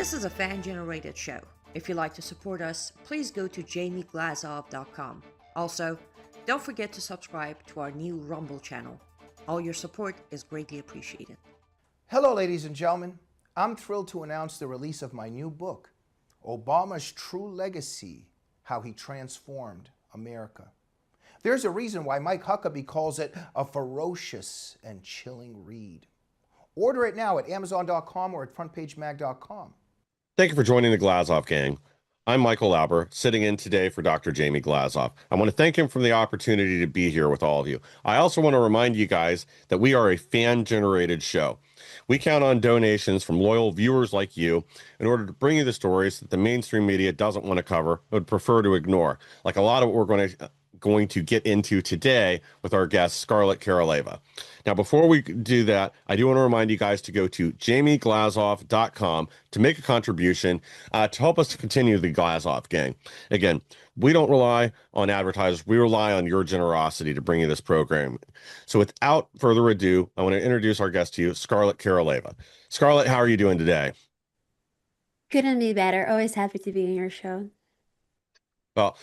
This is a fan-generated show. If you'd like to support us, please go to jamieglazoff.com. Also, don't forget to subscribe to our new Rumble channel. All your support is greatly appreciated. Hello, ladies and gentlemen. I'm thrilled to announce the release of my new book, Obama's True Legacy: How He Transformed America. There's a reason why Mike Huckabee calls it a ferocious and chilling read. Order it now at Amazon.com or at FrontPageMag.com. Thank you for joining the Glazoff gang. I'm Michael Lauber, sitting in today for Dr. Jamie Glazoff. I want to thank him for the opportunity to be here with all of you. I also want to remind you guys that we are a fan-generated show. We count on donations from loyal viewers like you in order to bring you the stories that the mainstream media doesn't want to cover, would prefer to ignore, like a lot of what we're going to get into today with our guest, Scarlett Karoleva. Now, before we do that, I do want to remind you guys to go to jamieglazoff.com to make a contribution to help us to continue the Glazoff gang. Again, we don't rely on advertisers. We rely on your generosity to bring you this program. So without further ado, I want to introduce our guest to you, Scarlett Karoleva. Scarlett, how are you doing today? Couldn't be better. Always happy to be in your show. Well,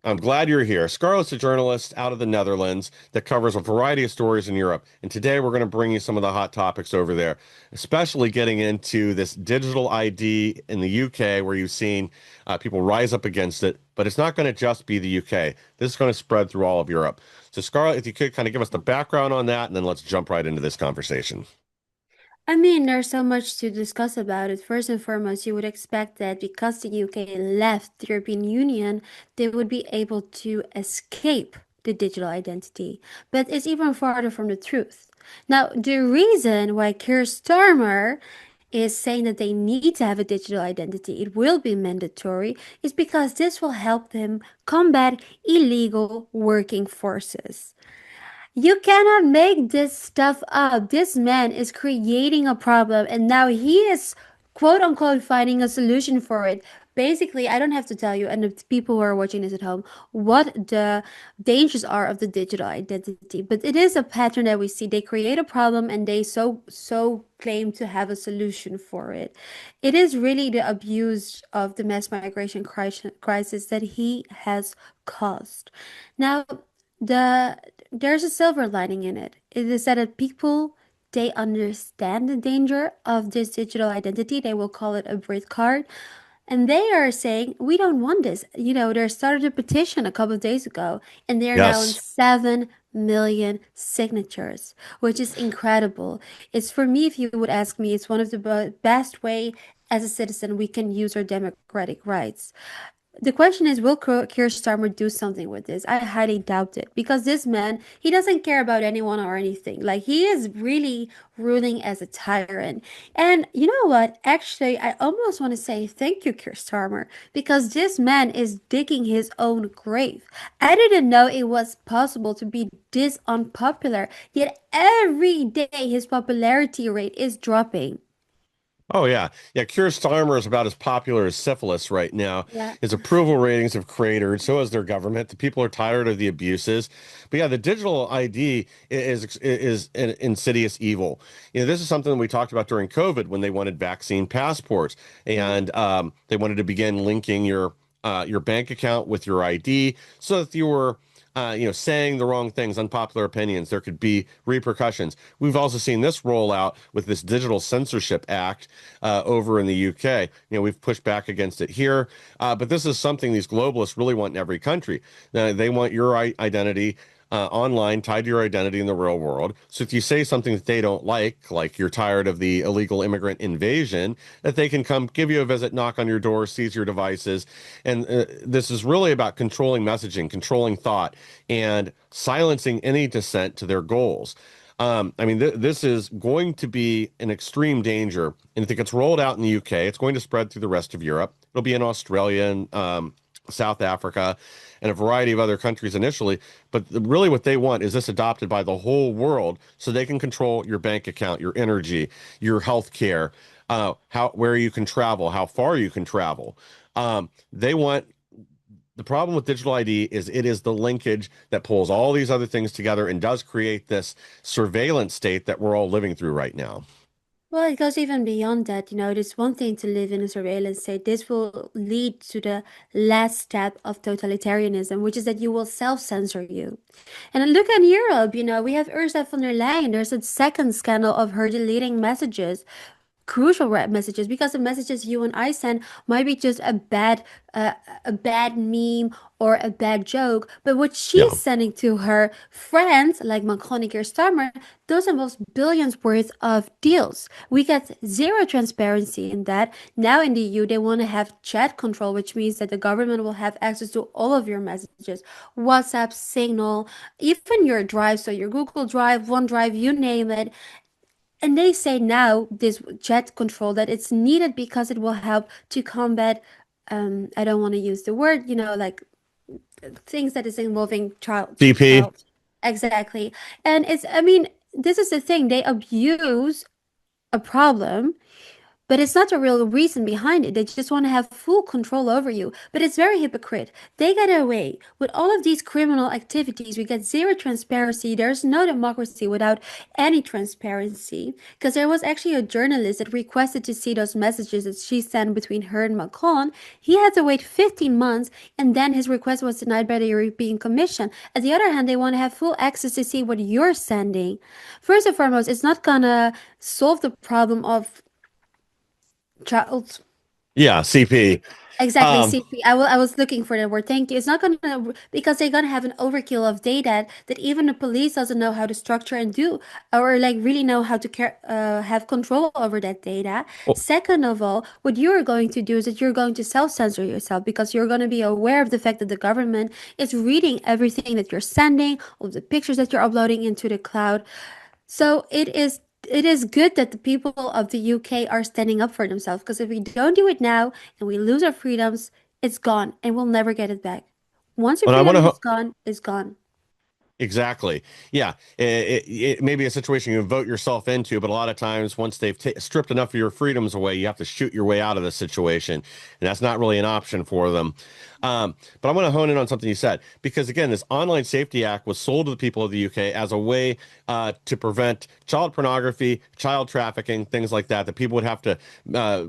I'm glad you're here. Scarlett's a journalist out of the Netherlands that covers a variety of stories in Europe. And today we're going to bring you some of the hot topics over there, especially getting into this digital ID in the UK, where you've seen people rise up against it. But it's not going to just be the UK. This is going to spread through all of Europe. So Scarlett, if you could kind of give us the background on that, and then let's jump right into this conversation. I mean, there's so much to discuss about it. First and foremost, you would expect that because the UK left the European Union, they would be able to escape the digital identity. But it's even farther from the truth. Now, the reason why Keir Starmer is saying that they need to have a digital identity, it will be mandatory, is because this will help them combat illegal working forces. You cannot make this stuff up. This man is creating a problem and now he is quote unquote finding a solution for it. Basically, I don't have to tell you, and the people who are watching this at home, what the dangers are of the digital identity. But it is a pattern that we see. They create a problem and they so claim to have a solution for it. It is really the abuse of the mass migration crisis that he has caused. Now, there's a silver lining in it. It is that people they understand the danger of this digital identity. They will call it a Brit card. And they are saying, we don't want this. You know, they started a petition a couple of days ago, and they're now on Yes. 7 million signatures, which is incredible. It's for me, if you would ask me, it's one of the best way as a citizen we can use our democratic rights. The question is, will Keir Starmer do something with this? I highly doubt it because this man, he doesn't care about anyone or anything. Like, he is really ruling as a tyrant. And you know what? Actually, I almost want to say thank you, Keir Starmer, because this man is digging his own grave. I didn't know it was possible to be this unpopular, yet every day his popularity rate is dropping. Oh, yeah. Yeah, Keir Starmer is about as popular as syphilis right now. Yeah. His approval ratings have cratered. So is their government. The people are tired of the abuses. But yeah, the digital ID is an insidious evil. You know, this is something we talked about during COVID when they wanted vaccine passports and they wanted to begin linking your bank account with your ID so that you were saying the wrong things, unpopular opinions, there could be repercussions. We've also seen this roll out with this Digital Censorship Act over in the UK. You know, we've pushed back against it here, but this is something these globalists really want in every country. They want your identity online tied to your identity in the real world. So if you say something that they don't like you're tired of the illegal immigrant invasion, that they can come give you a visit, knock on your door, seize your devices. And this is really about controlling messaging, controlling thought, and silencing any dissent to their goals. This is going to be an extreme danger. And if it gets rolled out in the UK, it's going to spread through the rest of Europe. It'll be in Australia and South Africa and a variety of other countries initially. But really what they want is this adopted by the whole world so they can control your bank account, your energy, your health care, where you can travel, how far you can travel. They want the problem with digital ID is it is the linkage that pulls all these other things together and does create this surveillance state that we're all living through right now. Well, it goes even beyond that. It is one thing to live in a surveillance state. This will lead to the last step of totalitarianism, which is that you will self-censor you. And look at Europe, we have Ursula von der Leyen. There's a second scandal of her deleting messages, crucial messages, because the messages you and I send might be just uh, a bad meme or a bad joke, but what she's Yeah. sending to her friends like Macron and Keir Starmer, those involves billions worth of deals. We get zero transparency in that. Now in the EU, they want to have chat control, which means that the government will have access to all of your messages, WhatsApp, Signal, even your drive, so your Google Drive, OneDrive, you name it. And they say now, this jet control, that it's needed because it will help to combat, I don't want to use the word, like things that is involving CP. child. Exactly. And I mean, this is the thing, they abuse a problem, but it's not the real reason behind it. They just want to have full control over you. But it's very hypocrite. They get away with all of these criminal activities. We get zero transparency. There's no democracy without any transparency. Because there was actually a journalist that requested to see those messages that she sent between her and Macron. He had to wait 15 months, and then his request was denied by the European Commission. On the other hand, they want to have full access to see what you're sending. First and foremost, it's not gonna solve the problem of child. Yeah, CP. Exactly, Um, CP. I was looking for that word. Thank you. It's not gonna, because they're gonna have an overkill of data that even the police doesn't know how to structure and do, or like really know how to have control over that data. well, Second of all, what you're going to do is that you're going to self-censor yourself because you're going to be aware of the fact that the government is reading everything that you're sending, all the pictures that you're uploading into the cloud. So it is good that the people of the UK are standing up for themselves, because if we don't do it now and we lose our freedoms, it's gone and we'll never get it back. Once your and I want freedom to is gone, it's gone. Exactly. Yeah. It may be a situation you vote yourself into, but a lot of times, once they've stripped enough of your freedoms away, you have to shoot your way out of the situation. And that's not really an option for them. But I want to hone in on something you said, because again, this Online Safety Act was sold to the people of the UK as a way to prevent child pornography, child trafficking, things like that, that people would have to uh,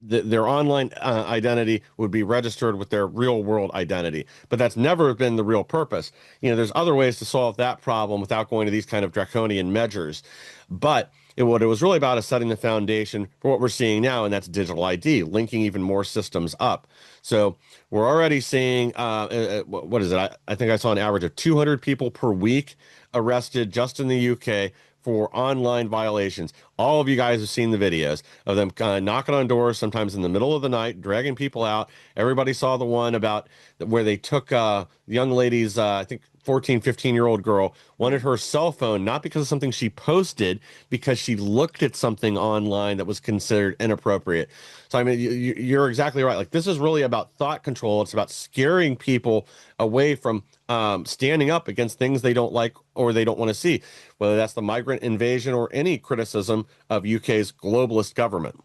their online identity would be registered with their real world identity. But that's never been the real purpose. There's other ways to solve that problem without going to these kind of draconian measures. But what it was really about is setting the foundation for what we're seeing now, and that's digital ID, linking even more systems up. So we're already seeing, what is it? I think I saw an average of 200 people per week arrested just in the UK for online violations. All of you guys have seen the videos of them knocking on doors, sometimes in the middle of the night, dragging people out. Everybody saw the one about where they took young ladies, I think 14, 15-year-old girl, wanted her cell phone, not because of something she posted, because she looked at something online that was considered inappropriate. So, I mean, you're exactly right. Like, this is really about thought control. It's about scaring people away from standing up against things they don't like or they don't want to see, whether that's the migrant invasion or any criticism of UK's globalist government.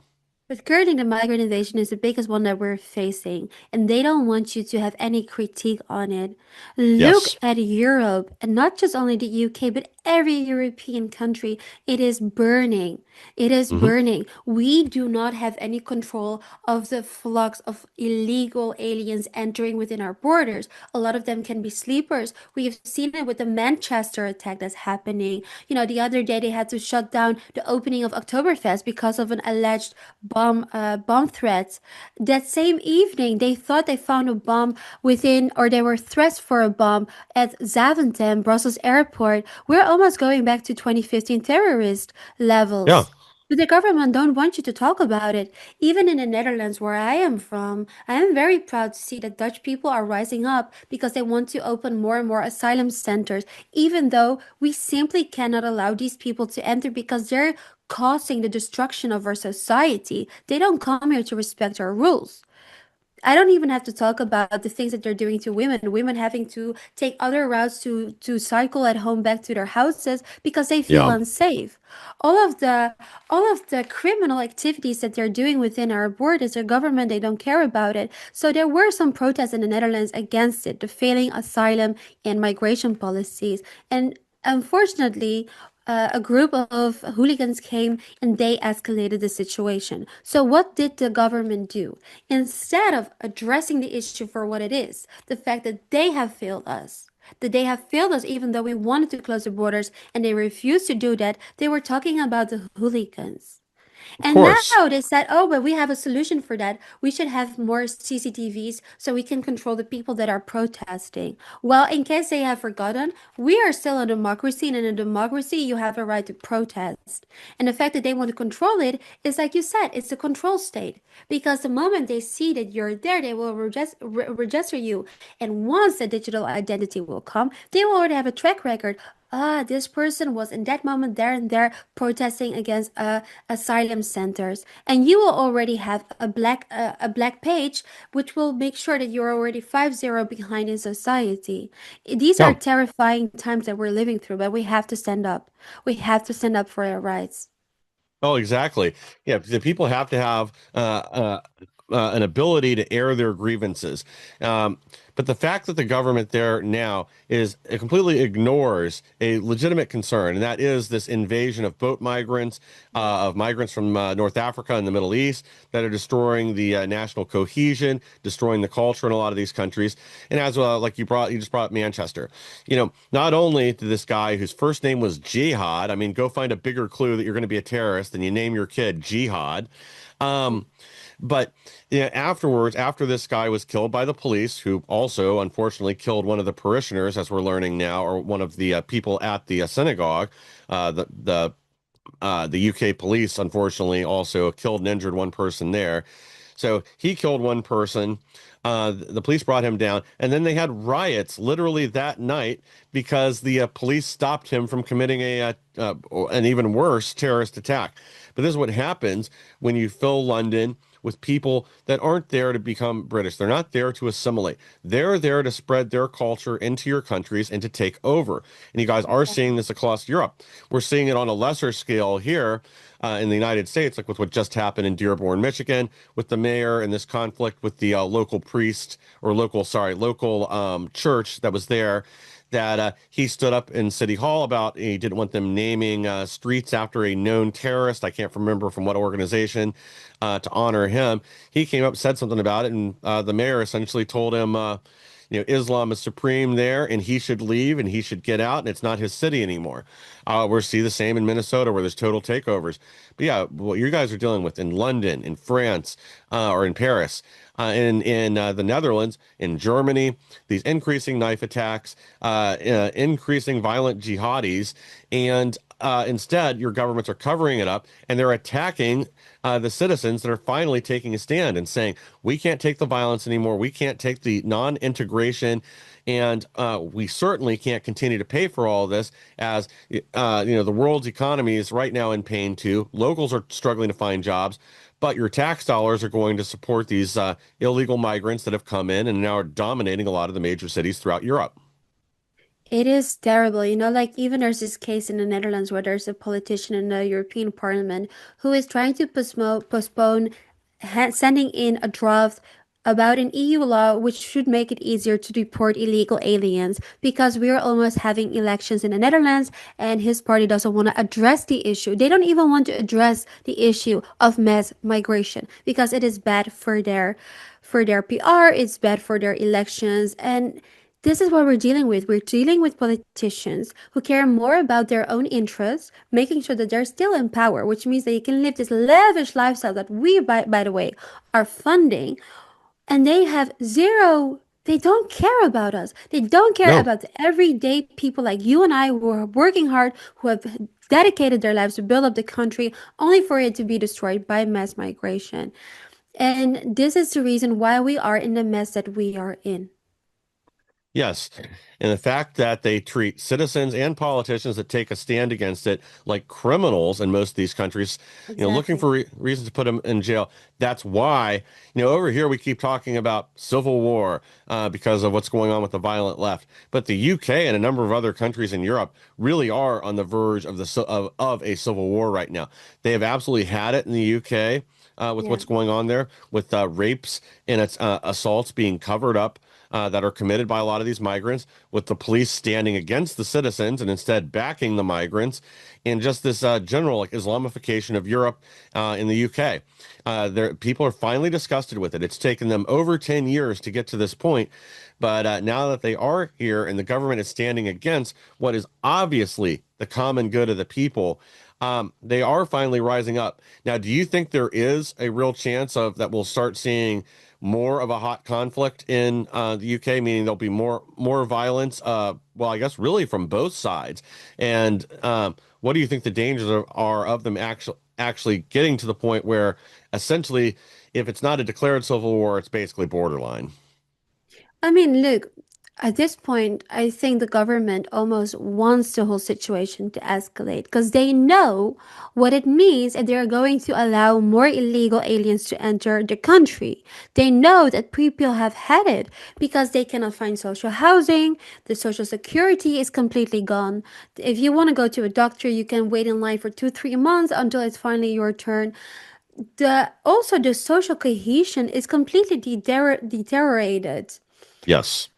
But currently, the migrant invasion is the biggest one that we're facing, and they don't want you to have any critique on it. Look Yes. at Europe, and not just only the UK, but every European country. It is burning. It is Hmm. burning. We do not have any control of the flux of illegal aliens entering within our borders. A lot of them can be sleepers. We've seen it with the Manchester attack that's happening. The other day they had to shut down the opening of Oktoberfest because of an alleged bomb threats. That same evening, they thought they found a bomb within, or there were threats for a bomb at Zaventem, Brussels airport. We're almost going back to 2015 terrorist Yeah. levels. But the government don't want you to talk about it. Even in the Netherlands, where I am from, I am very proud to see that Dutch people are rising up because they want to open more and more asylum centers, even though we simply cannot allow these people to enter because they're causing the destruction of our society. They don't come here to respect our rules. I don't even have to talk about the things that they're doing to women, women having to take other routes to cycle at home back to their houses because they feel Yeah. unsafe. All of the all of the criminal activities that they're doing within our borders, their government, they don't care about it. So there were some protests in the Netherlands against it, the failing asylum and migration policies. And unfortunately, a group of hooligans came and they escalated the situation. So, what did the government do? Instead of addressing the issue for what it is, the fact that they have failed us, that they have failed us even though we wanted to close the borders and they refused to do that, they were talking about the hooligans. Of And course. now they said, oh, but we have a solution for that. We should have more CCTVs so we can control the people that are protesting. Well, in case they have forgotten, we are still a democracy, and in a democracy, you have a right to protest. And the fact that they want to control it is, like you said, it's a control state. Because the moment they see that you're there, they will register you. And once the digital identity will come, they will already have a track record. Ah, this person was in that moment there and there protesting against asylum centers, and you will already have a black page, which will make sure that you're already 5-0 behind in society. These are Yeah. terrifying times that we're living through, but we have to stand up. We have to stand up for our rights. Oh, exactly. Yeah, the people have to have an ability to air their grievances. Um, but the fact that the government there now is it completely ignores a legitimate concern, and that is this invasion of boat migrants, of migrants from North Africa and the Middle East that are destroying the national cohesion, destroying the culture in a lot of these countries. And as like you just brought up Manchester. Not only did this guy whose first name was Jihad, I mean, go find a bigger clue that you're going to be a terrorist than you name your kid Jihad. Um, but afterwards, after this guy was killed by the police, who also unfortunately killed one of the parishioners, as we're learning now, or one of the people at the synagogue, the UK police unfortunately also killed and injured one person there. So he killed one person. The police brought him down, and then they had riots literally that night because the police stopped him from committing an even worse terrorist attack. But this is what happens when you fill London with people that aren't there to become British. They're not there to assimilate. They're there to spread their culture into your countries and to take over. And you guys are seeing this across Europe. We're seeing it on a lesser scale here in the United States, like with what just happened in Dearborn, Michigan, with the mayor and this conflict with the local priest or local church that was there. That he stood up in City Hall about he didn't want them naming streets after a known terrorist. I can't remember from what organization to honor him. He came up, said something about it, and the mayor essentially told him, Islam is supreme there, and he should leave, and he should get out, and it's not his city anymore. We're see the same in Minnesota, where there's total takeovers. But yeah, what you guys are dealing with in London, in France, or in Paris, in the Netherlands, in Germany, these increasing knife attacks, increasing violent jihadis, and instead, your governments are covering it up and they're attacking the citizens that are finally taking a stand and saying, we can't take the violence anymore. We can't take the non-integration. And we certainly can't continue to pay for all this as, the world's economy is right now in pain too. Locals are struggling to find jobs, but your tax dollars are going to support these illegal migrants that have come in and now are dominating a lot of the major cities throughout Europe. It is terrible. Like even there's this case in the Netherlands where there's a politician in the European Parliament who is trying to postpone sending in a draft about an EU law which should make it easier to deport illegal aliens because we are almost having elections in the Netherlands and his party doesn't want to address the issue. They don't even want to address the issue of mass migration because it is bad for their PR, it's bad for their elections, and this is what we're dealing with. We're dealing with politicians who care more about their own interests, making sure that they're still in power, which means that you can live this lavish lifestyle that we, by the way, are funding. And they have zero, they don't care about us. They don't care No. about the everyday people like you and I who are working hard, who have dedicated their lives to build up the country, only for it to be destroyed by mass migration. And this is the reason why we are in the mess that we are in. Yes. And the fact that they treat citizens and politicians that take a stand against it like criminals in most of these countries, looking Exactly. for reasons to put them in jail. That's why, over here we keep talking about civil war because of what's going on with the violent left. But the UK and a number of other countries in Europe really are on the verge of of a civil war right now. They have absolutely had it in the UK. with Yeah. what's going on there, with rapes and assaults being covered up that are committed by a lot of these migrants, with the police standing against the citizens and instead backing the migrants, and just this general like Islamification of Europe in the UK. People are finally disgusted with it. It's taken them over 10 years to get to this point. But now that they are here and the government is standing against what is obviously the common good of the people, they are finally rising up. Now, do you think there is a real chance of that we'll start seeing more of a hot conflict in the UK, meaning there'll be more violence? Well, I guess really from both sides. And what do you think the dangers are of them actually getting to the point where essentially, if it's not a declared civil war, it's basically borderline? I mean, look, at this point, I think the government almost wants the whole situation to escalate because they know what it means and they're going to allow more illegal aliens to enter the country. They know that people have had it because they cannot find social housing, the social security is completely gone. If you want to go to a doctor, you can wait in line for 2, 3 months until it's finally your turn. The social cohesion is completely deteriorated. Yes.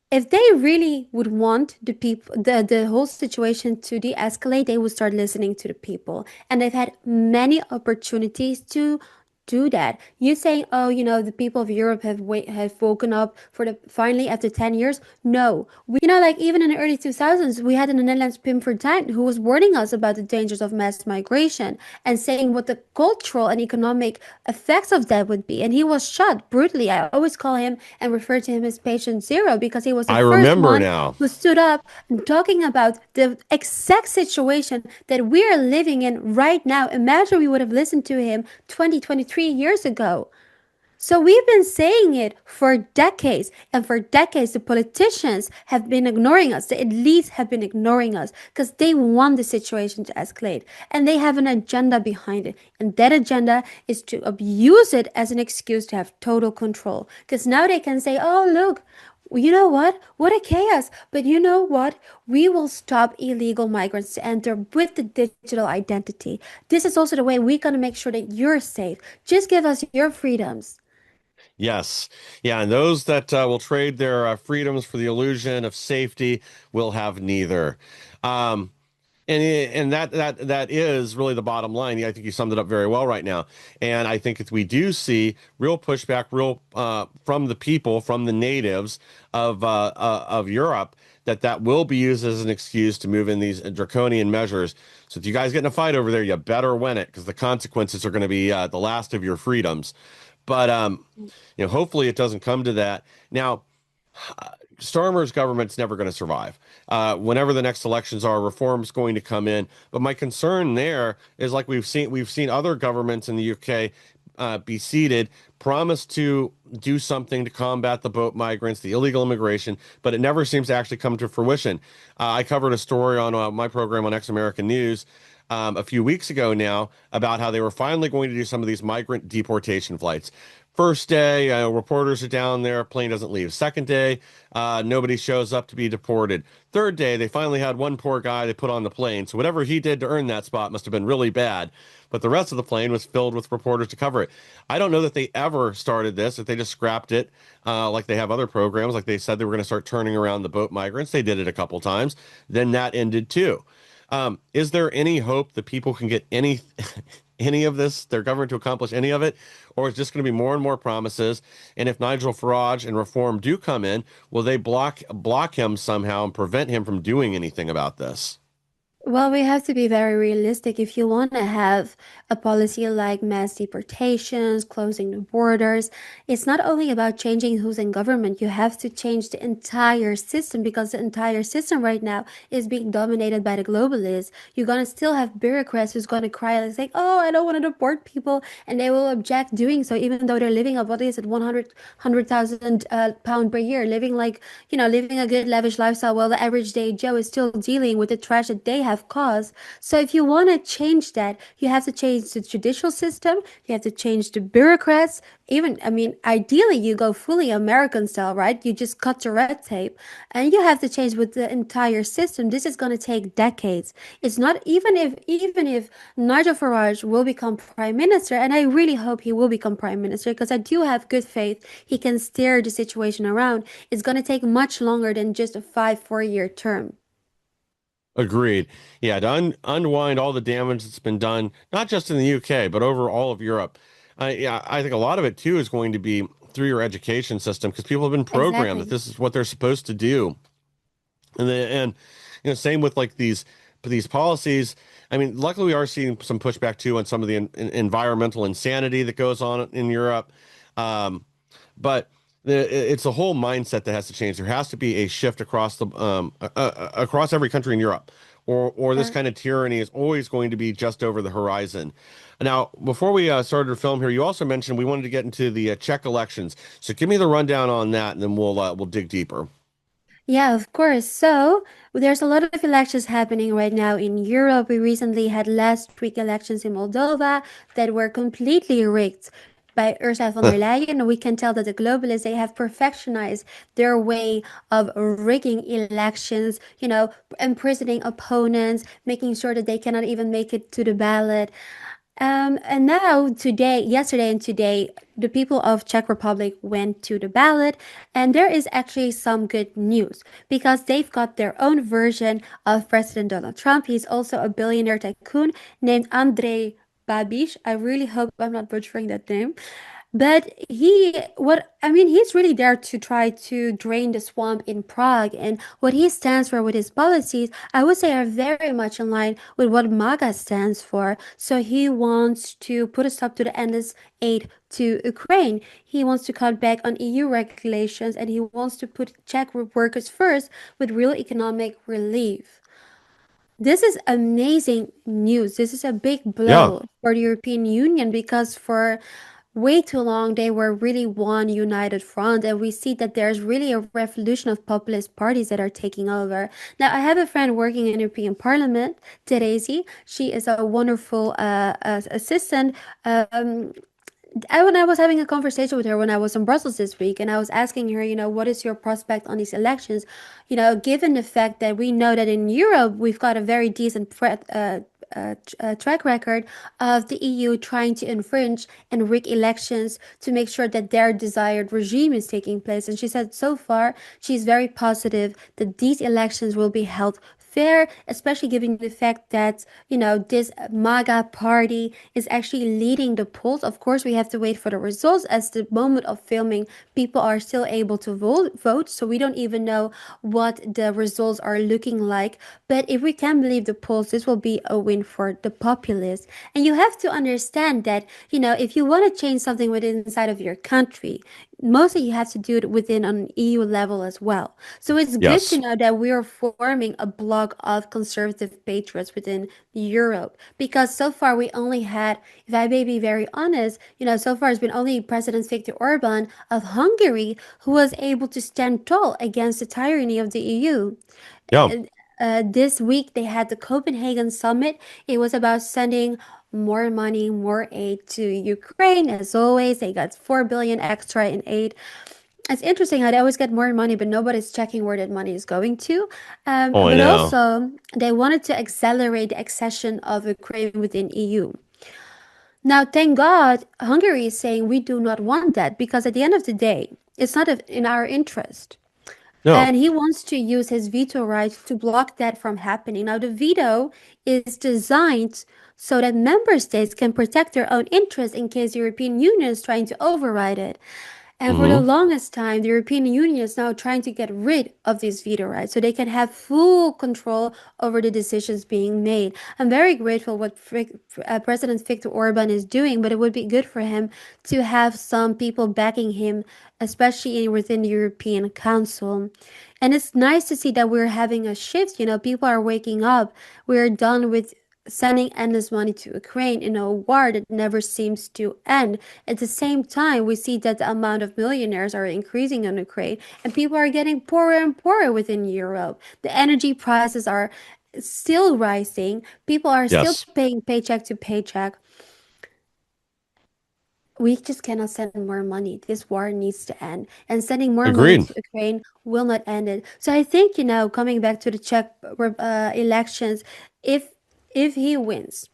If they really would want the whole situation to de-escalate, they would start listening to the people. And they've had many opportunities to do that. You saying, oh, the people of Europe have woken up for the finally after 10 years. No. Like even in the early 2000s, we had in the Netherlands Pim Fortuyn who was warning us about the dangers of mass migration and saying what the cultural and economic effects of that would be. And he was shot brutally. I always call him and refer to him as patient zero because he was the I first remember one now. who stood up and talking about the exact situation that we are living in right now. Imagine we would have listened to him 20, 23 years ago. So we've been saying it for decades, and for decades the politicians have been ignoring us. The elites have been ignoring us because they want the situation to escalate, and they have an agenda behind it. And that agenda is to abuse it as an excuse to have total control. Because now they can say, "Oh, look, you know what? What a chaos. But you know what? We will stop illegal migrants to enter with the digital identity. This is also the way we're going to make sure that you're safe. Just give us your freedoms." Yes. Yeah. And those that will trade their freedoms for the illusion of safety will have neither. Um, and that is really the bottom line. I think you summed it up very well right now. And I think if we do see real pushback, real from the people, from the natives of Europe, that will be used as an excuse to move in these draconian measures. So if you guys get in a fight over there, you better win it because the consequences are going to be the last of your freedoms. But hopefully it doesn't come to that. Now, Starmer's government's never going to survive. Whenever the next elections are, reform's going to come in. But my concern there is like we've seen other governments in the UK be seated, promise to do something to combat the boat migrants, the illegal immigration, but it never seems to actually come to fruition. I covered a story on my program on Ex American News a few weeks ago now about how they were finally going to do some of these migrant deportation flights. First day, reporters are down there, plane doesn't leave. Second day, nobody shows up to be deported. Third day, they finally had one poor guy they put on the plane. So whatever he did to earn that spot must have been really bad. But the rest of the plane was filled with reporters to cover it. I don't know that they ever started this, if they just scrapped it like they have other programs. Like they said they were going to start turning around the boat migrants. They did it a couple times. Then that ended too. Is there any hope that people can get any of this, their government to accomplish any of it, or is just going to be more and more promises? And if Nigel Farage and reform do come in, will they block him somehow and prevent him from doing anything about this? Well, we have to be very realistic. If you want to have a policy like mass deportations, closing the borders, it's not only about changing who's in government, you have to change the entire system because the entire system right now is being dominated by the globalists. You're going to still have bureaucrats who's going to cry and say, oh, I don't want to deport people. And they will object doing so, even though they're living up, what is it, 100,000 pound per year, living like, living a good lavish lifestyle while the average day Joe is still dealing with the trash that they have have caused. So if you want to change that, you have to change the judicial system, you have to change the bureaucrats. Even, I mean, ideally, you go fully American style, right? You just cut the red tape and you have to change with the entire system. This is going to take decades. It's not even if Nigel Farage will become prime minister, and I really hope he will become prime minister because I do have good faith he can steer the situation around. It's going to take much longer than just a 4-year term. Agreed. Yeah, to unwind all the damage that's been done, not just in the UK, but over all of Europe. Yeah, I think a lot of it too is going to be through your education system because people have been programmed that Exactly. this is what they're supposed to do. And same with like these policies. I mean, luckily we are seeing some pushback too on some of the environmental insanity that goes on in Europe. Um, but it's a whole mindset that has to change. There has to be a shift across every country in Europe, or this Or kind of tyranny is always going to be just over the horizon. Now, before we started to film here, you also mentioned we wanted to get into the Czech elections. So give me the rundown on that, and then we'll dig deeper. Yeah, of course. So there's a lot of elections happening right now in Europe. We recently had last week elections in Moldova that were completely rigged by Ursula von der Leyen. We can tell that the globalists, they have perfectionized their way of rigging elections, imprisoning opponents, making sure that they cannot even make it to the ballot. And now today, yesterday and today, the people of Czech Republic went to the ballot, and there is actually some good news because they've got their own version of President Donald Trump. He's also a billionaire tycoon named Andrej Babiš. I really hope I'm not butchering that name. But he's really there to try to drain the swamp in Prague. And what he stands for with his policies, I would say, are very much in line with what MAGA stands for. So he wants to put a stop to the endless aid to Ukraine. He wants to cut back on EU regulations and he wants to put Czech workers first with real economic relief. This is amazing news. This is a big Yeah. blow for the European Union because for way too long they were really one united front, and we see that there's really a revolution of populist parties that are taking over. Now, I have a friend working in European Parliament, Teresi. She is a wonderful assistant. Um, when I was having a conversation with her when I was in Brussels this week, and I was asking her, what is your prospect on these elections? Given the fact that we know that in Europe we've got a very decent track record of the EU trying to infringe and rig elections to make sure that their desired regime is taking place. And she said so far she's very positive that these elections will be held fair, especially given the fact that, this MAGA party is actually leading the polls. Of course, we have to wait for the results. As the moment of filming, people are still able to vote, so we don't even know what the results are looking like. But if we can believe the polls, this will be a win for the populace. And you have to understand that, if you want to change something within inside of your country, mostly you have to do it within an EU level as well. So it's good to Yes. know that we are forming a bloc of conservative patriots within Europe because so far we only had, if I may be very honest, so far it's been only President Viktor Orban of Hungary who was able to stand tall against the tyranny of the EU. Yeah. And, this week they had the Copenhagen summit. It was about sending more money, more aid to Ukraine. As always, they got 4 billion extra in aid. It's interesting how they always get more money, but nobody's checking where that money is going to. Oh, I But know. also, they wanted to accelerate the accession of Ukraine within EU. Now, thank God, Hungary is saying we do not want that because at the end of the day, it's not in our interest. No. And he wants to use his veto right to block that from happening. Now, the veto is designed so that member states can protect their own interests in case the European Union is trying to override it. And for the Hmm. longest time, the European Union is now trying to get rid of these veto rights so they can have full control over the decisions being made. I'm very grateful what President Viktor Orban is doing, but it would be good for him to have some people backing him, especially within the European Council. And it's nice to see that we're having a shift. People are waking up. We're done with sending endless money to Ukraine in a war that never seems to end. At the same time, we see that the amount of millionaires are increasing in Ukraine and people are getting poorer and poorer within Europe. The energy prices are still rising. People are still Yes. paying paycheck to paycheck. We just cannot send more money. This war needs to end. And sending more money Agreed. to Ukraine will not end it. So I think, coming back to the Czech elections, if if he wins,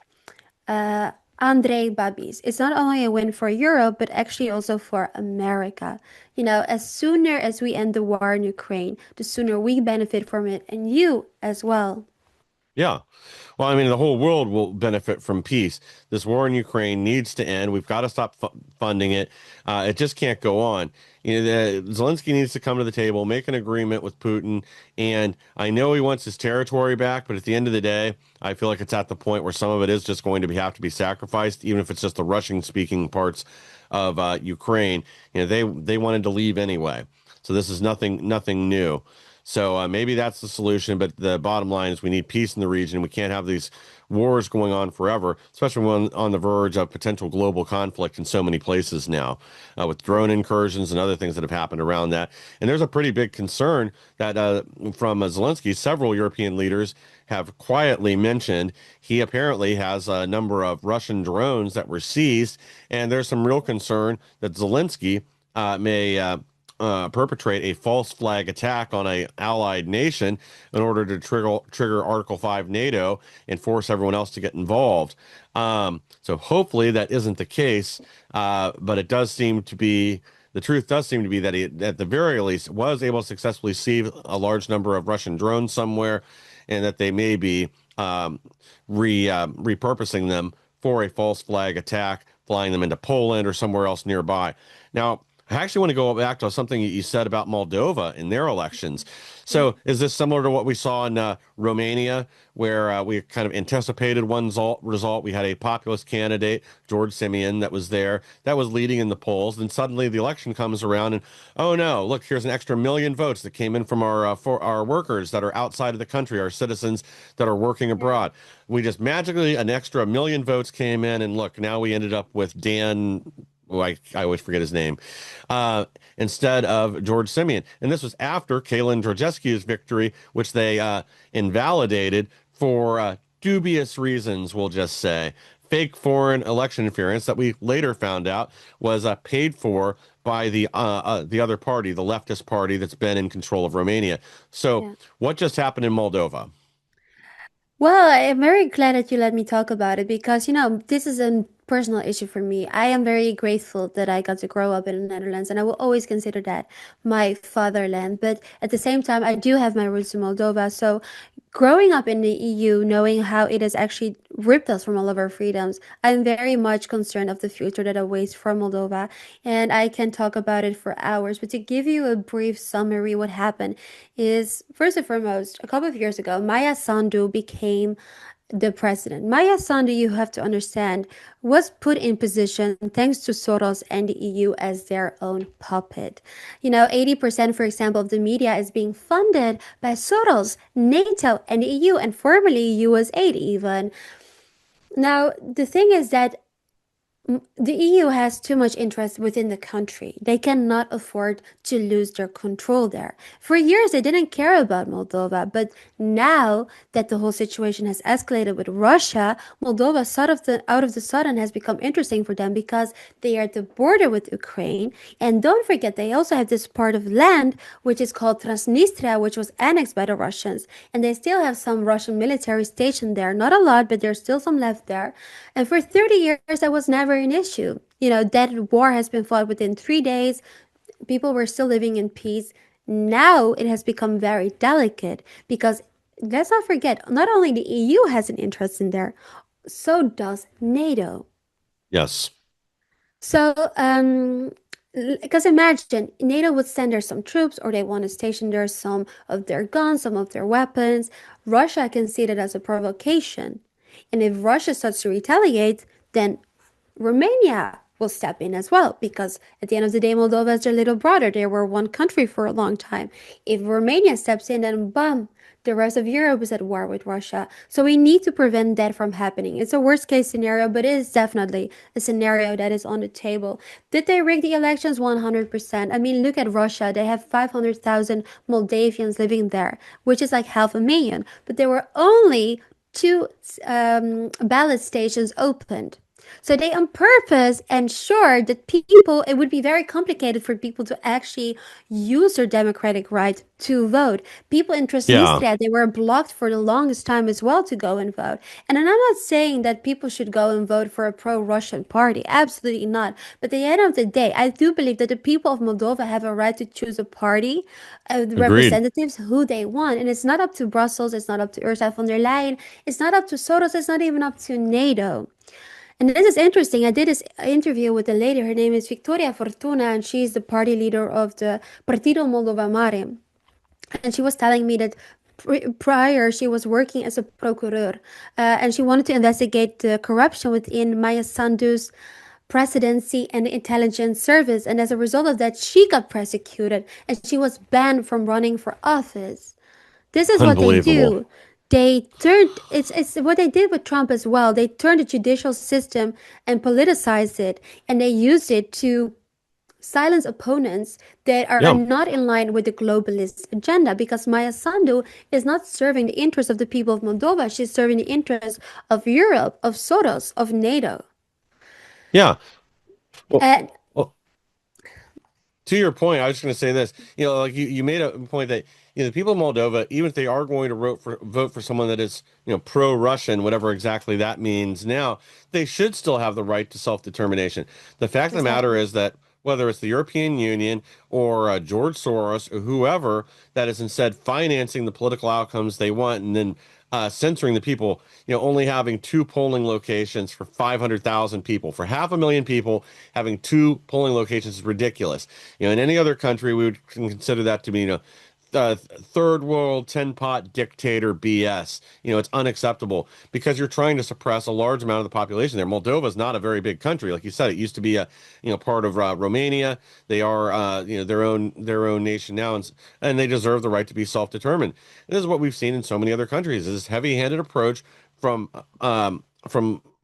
uh, Andrej Babis, it's not only a win for Europe, but actually also for America. As sooner as we end the war in Ukraine, the sooner we benefit from it, and you as well. Yeah. Well, I mean, the whole world will benefit from peace. This war in Ukraine needs to end. We've got to stop funding it. It just can't go on. Zelensky needs to come to the table, make an agreement with Putin. And I know he wants his territory back, but at the end of the day, I feel like it's at the point where some of it is just going to have to be sacrificed, even if it's just the Russian-speaking parts of Ukraine. They wanted to leave anyway, so this is nothing new. So maybe that's the solution, but the bottom line is we need peace in the region. We can't have these wars going on forever, especially when on the verge of potential global conflict in so many places now, with drone incursions and other things that have happened around that. And there's a pretty big concern that from Zelensky, several European leaders have quietly mentioned he apparently has a number of Russian drones that were seized, and there's some real concern that Zelensky may perpetrate a false flag attack on a allied nation in order to trigger Article 5 NATO and force everyone else to get involved. So hopefully that isn't the case, but it does seem to be. The truth does seem to be that he, at the very least, was able to successfully seize a large number of Russian drones somewhere, and that they may be repurposing them for a false flag attack, flying them into Poland or somewhere else nearby. Now, I actually want to go back to something you said about Moldova in their elections. So, is this similar to what we saw in Romania, where we kind of anticipated one result? We had a populist candidate, George Simeon, that was there, that was leading in the polls. Then suddenly the election comes around, and oh no, look, here's an extra million votes that came in from for our workers that are outside of the country, our citizens that are working abroad. We just magically an extra million votes came in, and look, now we ended up with Dan. Oh, I always forget his name, instead of George Simeon. And this was after Kalin Georgescu's victory, which they invalidated for dubious reasons, we'll just say. Fake foreign election interference that we later found out was paid for by the other party, the leftist party that's been in control of Romania. So, Yeah. what just happened in Moldova? Well, I'm very glad that you let me talk about it because, this is a personal issue for me. I am very grateful that I got to grow up in the Netherlands, and I will always consider that my fatherland. But at the same time, I do have my roots in Moldova. So growing up in the EU, knowing how it has actually ripped us from all of our freedoms, I'm very much concerned of the future that awaits for Moldova. And I can talk about it for hours. But to give you a brief summary, what happened is, first and foremost, a couple of years ago, Maya Sandu became the president. Maya Sandu, you have to understand, was put in position thanks to Soros and the EU as their own puppet. 80%, for example, of the media is being funded by Soros, NATO, and the EU, and formerly US aid even. Now, the thing is that the EU has too much interest within the country. They cannot afford to lose their control there. For years, they didn't care about Moldova, but now that the whole situation has escalated with Russia, Moldova out of the sudden has become interesting for them because they are at the border with Ukraine. And don't forget, they also have this part of land which is called Transnistria, which was annexed by the Russians. And they still have some Russian military stationed there. Not a lot, but there's still some left there. And for 30 years, that was never an issue. That war has been fought within 3 days. People were still living in peace. Now it has become very delicate because let's not forget, not only the EU has an interest in there, so does NATO. Yes. So, because imagine NATO would send there some troops or they want to station there some of their guns, some of their weapons. Russia can see that as a provocation. And if Russia starts to retaliate, then Romania will step in as well because at the end of the day, Moldova is their little brother. They were one country for a long time. If Romania steps in, then bam, The rest of Europe is at war with Russia. So we need to prevent that from happening. It's a worst case scenario, but it is definitely a scenario that is on the table. Did they rig the elections? 100%. I mean, look at Russia. They have 500,000 Moldavians living there, which is like half a million. But there were only two ballot stations opened. So they on purpose ensured that people, it would be very complicated for people to actually use their democratic right to vote. People in Yeah, Transnistria, they were blocked for the longest time as well to go and vote. And I'm not saying that people should go and vote for a pro-Russian party. Absolutely not. But at the end of the day, I do believe that the people of Moldova have a right to choose a party, the agreed. representatives who they want. And it's not up to Brussels, it's not up to Ursula von der Leyen, it's not up to Soros, it's not even up to NATO. And this is interesting. I did this interview with a lady. Her name is Victoria Fortuna, and she's the party leader of the Partido Moldova Mare. And she was telling me that prior she was working as a procureur, and she wanted to investigate the corruption within Maya Sandu's presidency and intelligence service. And as a result of that, she got prosecuted and she was banned from running for office. This is what they Unbelievable. do. They turned it's what they did with Trump as well. They turned the judicial system and politicized it, and they used it to silence opponents that are Yeah. not in line with the globalist agenda, because Maya Sandu is not serving the interests of the people of Moldova. She's serving the interests of Europe, of Soros, of NATO. Yeah. Well, And well, to your point, I was just going to say this. Like you made a point that the people of Moldova, even if they are going to vote for someone that is pro-Russian, whatever exactly that means, now they should still have the right to self-determination. The fact of the matter exactly. is that whether it's the European Union or George Soros or whoever that is instead financing the political outcomes they want and then censoring the people, only having two polling locations for 500,000 people, for 500,000 people, having two polling locations is ridiculous. In any other country, we would consider that to be, third world 10 pot dictator BS. It's unacceptable because you're trying to suppress a large amount of the population there. Moldova is not a very big country. Like you said, it used to be a, part of Romania. They are, their own nation now, and they deserve the right to be self-determined. This is what we've seen in so many other countries, this heavy-handed approach from,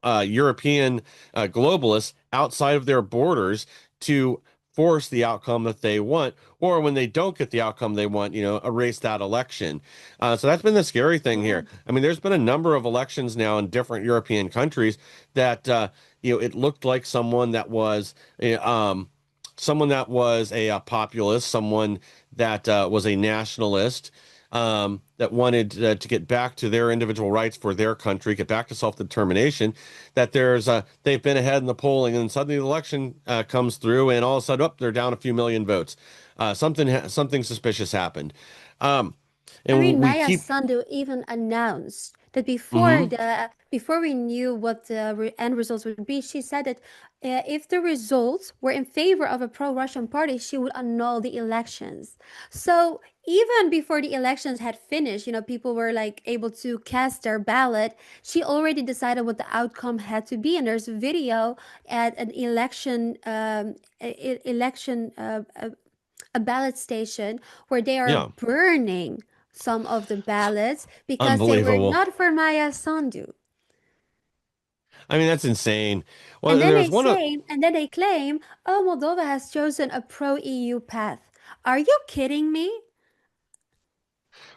European globalists outside of their borders to force the outcome that they want, or when they don't get the outcome they want, erase that election. So that's been the scary thing Yeah. here. I mean, there's been a number of elections now in different European countries that it looked like someone that was a populist, someone that was a nationalist, that wanted to get back to their individual rights for their country, get back to self-determination, that they've been ahead in the polling, and suddenly the election comes through, and all of a sudden, they're down a few million votes. Something suspicious happened. Um, I and mean, we Maya keep. Sandu even announced that Mhm. before we knew what the end results would be, she said that if the results were in favor of a pro-Russian party, she would annul the elections. So even before the elections had finished, people were like able to cast their ballot. She already decided what the outcome had to be, and there's a video at an election a ballot station where they are Yeah, burning some of the ballots because they were unbelievable. not for Maya Sandu. I mean, that's insane. Well, And then there's they one. say, and then they claim, oh, Moldova has chosen a pro-EU path. Are you kidding me?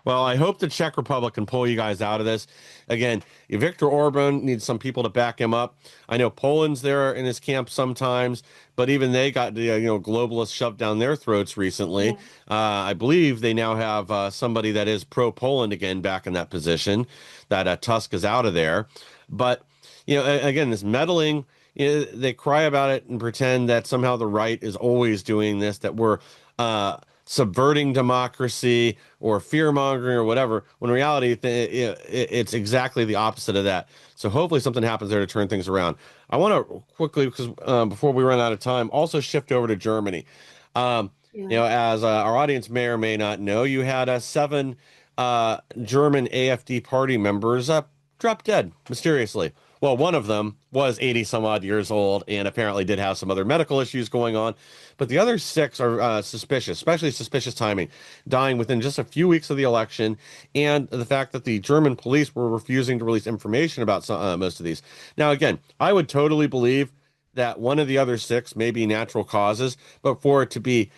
Well, I hope the Czech Republic can pull you guys out of this. Again, Viktor Orban needs some people to back him up. I know Poland's there in his camp sometimes, but even they got the globalists shoved down their throats recently. Yeah. I believe they now have somebody that is pro-Poland again back in that position. That Tusk is out of there, but again, this meddling. They cry about it and pretend that somehow the right is always doing this. That we're uh, subverting democracy or fear mongering or whatever, when in reality, it's exactly the opposite of that. So hopefully something happens there to turn things around. I want to quickly, because before we run out of time, also shift over to Germany. Um, Yeah. as our audience may or may not know, you had seven German AfD party members drop dead mysteriously. Well, one of them was 80 some odd years old and apparently did have some other medical issues going on. But the other six are suspicious, especially suspicious timing, dying within just a few weeks of the election, and the fact that the German police were refusing to release information about most of these. Now, again, I would totally believe that one of the other six may be natural causes, but for it to be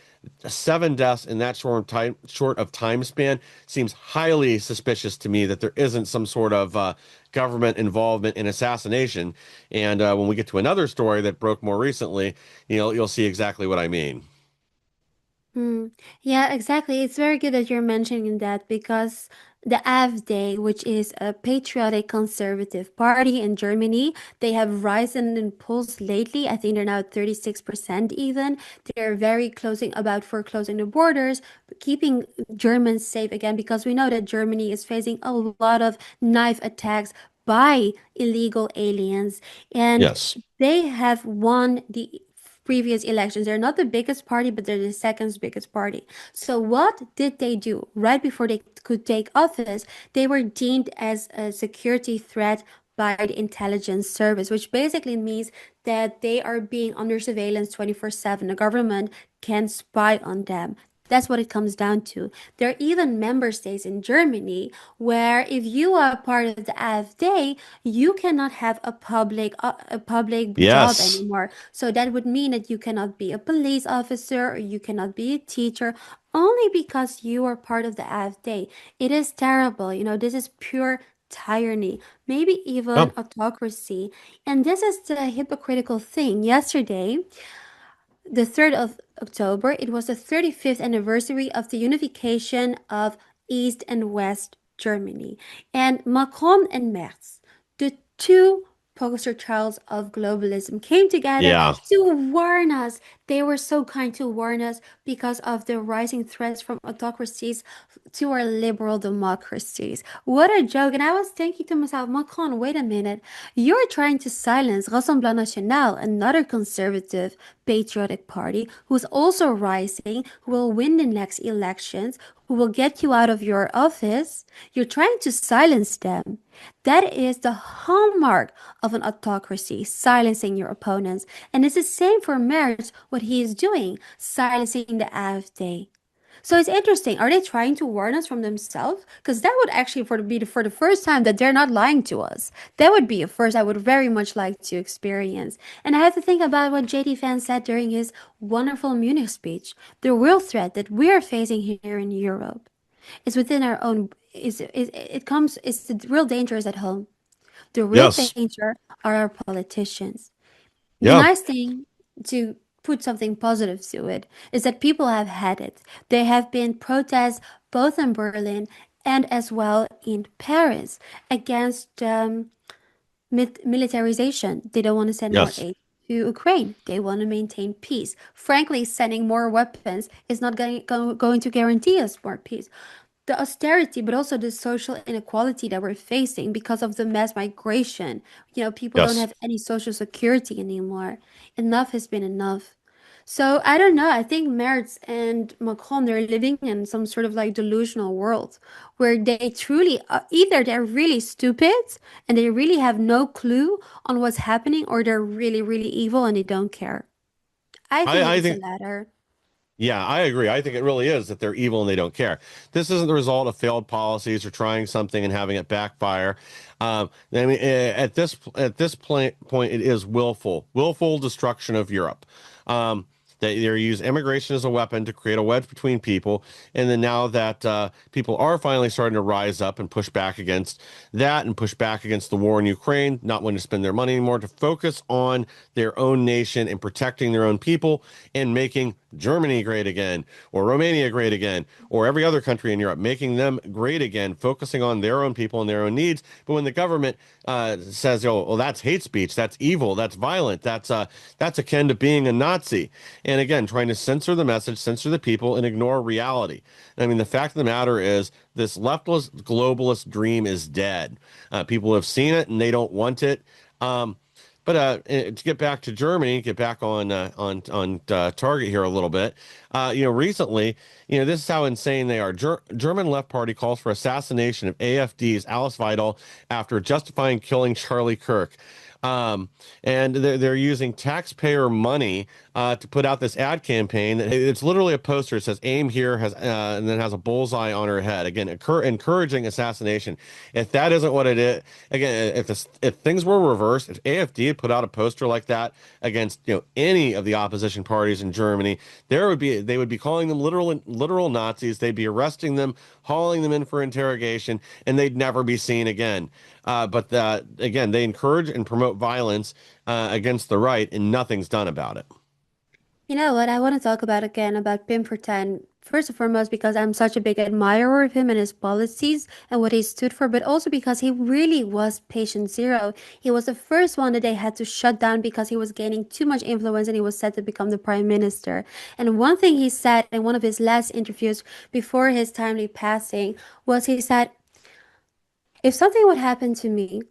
seven deaths in that short of time span seems highly suspicious to me that there isn't some sort of government involvement in assassination. And when we get to another story that broke more recently, you'll see exactly what I mean. Hmm. Yeah, exactly. It's very good that you're mentioning that because the AfD, which is a patriotic conservative party in Germany, they have risen in polls lately. I think they're now at 36% even. They're very closing about for closing the borders, keeping Germans safe again, because we know that Germany is facing a lot of knife attacks by illegal aliens, and Yes. they have won the previous elections. They're not the biggest party, but they're the second biggest party. So what did they do? Right before they could take office, they were deemed as a security threat by the intelligence service, which basically means that they are being under surveillance 24/7. The government can spy on them. That's what it comes down to. There are even member states in Germany where if you are part of the AfD, you cannot have a public job Yes. anymore. So that would mean that you cannot be a police officer or you cannot be a teacher only because you are part of the AfD. It is terrible. This is pure tyranny, maybe even Oh, autocracy. And this is the hypocritical thing. Yesterday, the 3rd of October, it was the 35th anniversary of the unification of East and West Germany. And Macron and Merz, the two poster childs of globalism, came together yeah. to warn us. They were so kind to warn us because of the rising threats from autocracies to our liberal democracies. What a joke. And I was thinking to myself, Macron, wait a minute. You're trying to silence Rassemblement National, another conservative patriotic party who's also rising, who will win the next elections, who will get you out of your office. You're trying to silence them. That is the hallmark of an autocracy, silencing your opponents. And it's the same for Merz, what he is doing, silencing the AfD. So it's interesting. Are they trying to warn us from themselves? Because that would actually be for the first time that they're not lying to us. That would be a first I would very much like to experience. And I have to think about what JD Van said during his wonderful Munich speech. The real threat that we are facing here in Europe is within our own. It's the real danger is at home. The real Yes. danger are our politicians. The Yeah. nice thing, to put something positive to it, is that people have had it. There have been protests both in Berlin and as well in Paris against militarization. They don't want to send more Yes. aid to Ukraine. They want to maintain peace. Frankly, sending more weapons is not going to guarantee us more peace. The austerity, but also the social inequality that we're facing because of the mass migration. People don't Yes. have any social security anymore. Enough has been enough. So I don't know. I think Merz and Macron, they're living in some sort of like delusional world where they truly, either they're really stupid and they really have no clue on what's happening, or they're really, really evil and they don't care. I think I it's the think latter. Yeah, I agree. I think it really is that they're evil and they don't care. This isn't the result of failed policies or trying something and having it backfire. I mean, at this point, it is willful destruction of Europe. They use immigration as a weapon to create a wedge between people, and then now that people are finally starting to rise up and push back against that and push back against the war in Ukraine, not wanting to spend their money anymore, to focus on their own nation and protecting their own people and making Germany great again, or Romania great again, or every other country in Europe, making them great again, focusing on their own people and their own needs. But when the government says, "Oh, well, that's hate speech, that's evil, that's violent, that's akin to being a Nazi," and again, trying to censor the message, censor the people, and ignore reality. I mean, the fact of the matter is, this leftist globalist dream is dead. People have seen it and they don't want it. But to get back to Germany, get back on target here a little bit. Recently, this is how insane they are. German Left Party calls for assassination of AfD's Alice Weidel after justifying killing Charlie Kirk. And they're using taxpayer money to put out this ad campaign. It's literally a poster. It says "Aim here," and then has a bullseye on her head. Again, encouraging assassination. If that isn't what it is, again, if things were reversed, if AfD had put out a poster like that against any of the opposition parties in Germany, they would be calling them literal Nazis. They'd be arresting them, hauling them in for interrogation, and they'd never be seen again. But again, they encourage and promote violence against the right, and nothing's done about it. You know what? I want to talk about Pim Fortuyn. First and foremost, because I'm such a big admirer of him and his policies and what he stood for, but also because he really was patient zero. He was the first one that they had to shut down because he was gaining too much influence and he was set to become the prime minister. And one thing he said in one of his last interviews before his timely passing was he said, if something would happen to me,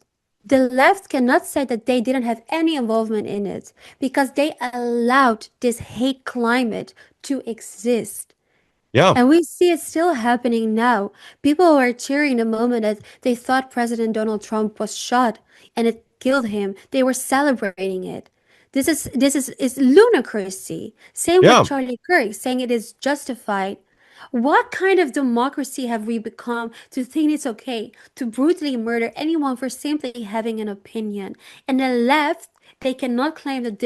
the left cannot say that they didn't have any involvement in it because they allowed this hate climate to exist. Yeah, And we see it still happening now. People were cheering the moment that they thought President Donald Trump was shot and it killed him. They were celebrating it. This is lunacy. Same with yeah, Charlie Kirk, saying it is justified. What kind of democracy have we become to think it's okay to brutally murder anyone for simply having an opinion? And the left, they cannot claim that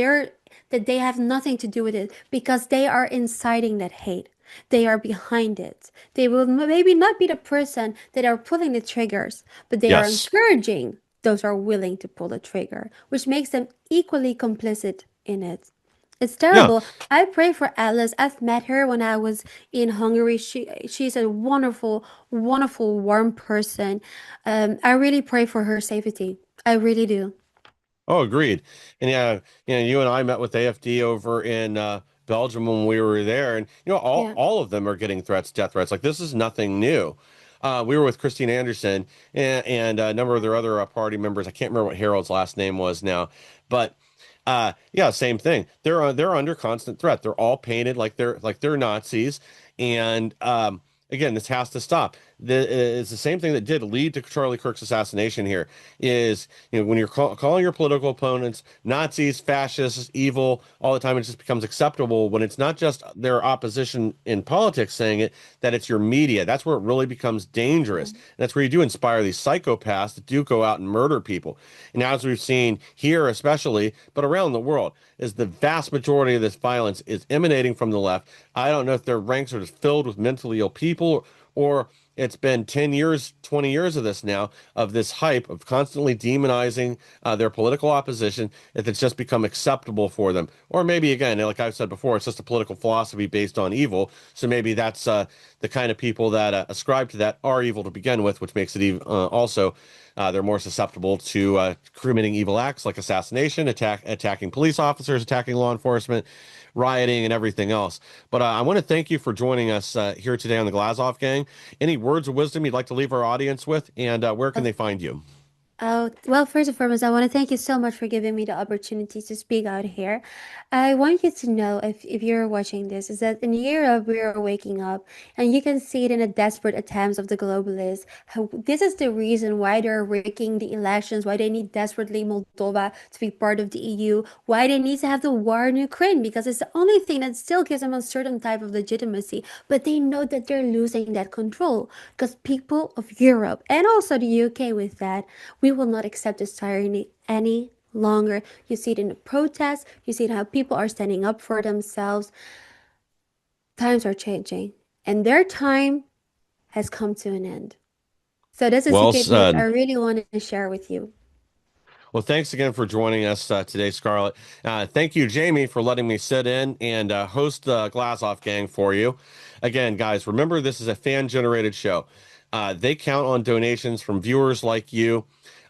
they have nothing to do with it because they are inciting that hate. They are behind it. They will maybe not be the person that are pulling the triggers, but they are yes, encouraging those who are willing to pull the trigger, which makes them equally complicit in it. It's yeah. terrible. I pray for Alice. I've met her when I was in Hungary. She's a wonderful, wonderful, warm person. I really pray for her safety. I really do. Oh, agreed. And yeah, you and I met with AFD over in Belgium when we were there, and all Yeah. all of them are getting death threats. Like this is nothing new. We were with Christine Anderson and a number of their other party members. I can't remember what Harold's last name was now, but yeah, same thing. They're under constant threat. They're all painted like they're Nazis, and again, this has to stop. It's the same thing that did lead to Charlie Kirk's assassination. Here is when you're calling your political opponents Nazis, fascists, evil all the time, it just becomes acceptable when it's not just their opposition in politics saying it, that it's your media. That's where it really becomes dangerous. And that's where you do inspire these psychopaths that do go out and murder people. And as we've seen here, especially, but around the world, is the vast majority of this violence is emanating from the left. I don't know if their ranks are just filled with mentally ill people or it's been 10 years, 20 years of this now, of this hype of constantly demonizing their political opposition, if it's just become acceptable for them. Or maybe, again, like I've said before, it's just a political philosophy based on evil. So maybe that's the kind of people that ascribe to that are evil to begin with, which makes it even, also they're more susceptible to committing evil acts like assassination, attacking police officers, attacking law enforcement, rioting, and everything else. But I want to thank you for joining us here today on the Glazov Gang. Any words of wisdom you'd like to leave our audience with, and where can they find you? Oh, well, first and foremost, I want to thank you so much for giving me the opportunity to speak out here. I want you to know, if you're watching this, is that in Europe we are waking up, and you can see it in the desperate attempts of the globalists. How, this is the reason why they're rigging the elections, why they need desperately Moldova to be part of the EU, why they need to have the war in Ukraine, because it's the only thing that still gives them a certain type of legitimacy. But they know that they're losing that control, because people of Europe and also the UK with that, we will not accept this tyranny any longer. You see it in the protests. You see it how people are standing up for themselves. Times are changing, and their time has come to an end. So this is the Well good news I said. really wanted to share with you. Well, thanks again for joining us today, Scarlett. Thank you, Jamie, for letting me sit in and host the Glazov Gang for you. Again, guys, remember this is a fan-generated show. They count on donations from viewers like you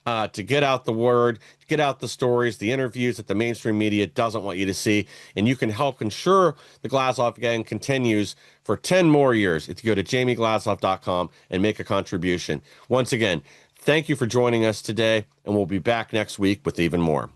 to get out the word, get out the stories, the interviews that the mainstream media doesn't want you to see. And you can help ensure the Glazov Gang continues for 10 more years if you go to jamieglazoff.com and make a contribution. Once again, thank you for joining us today, and we'll be back next week with even more.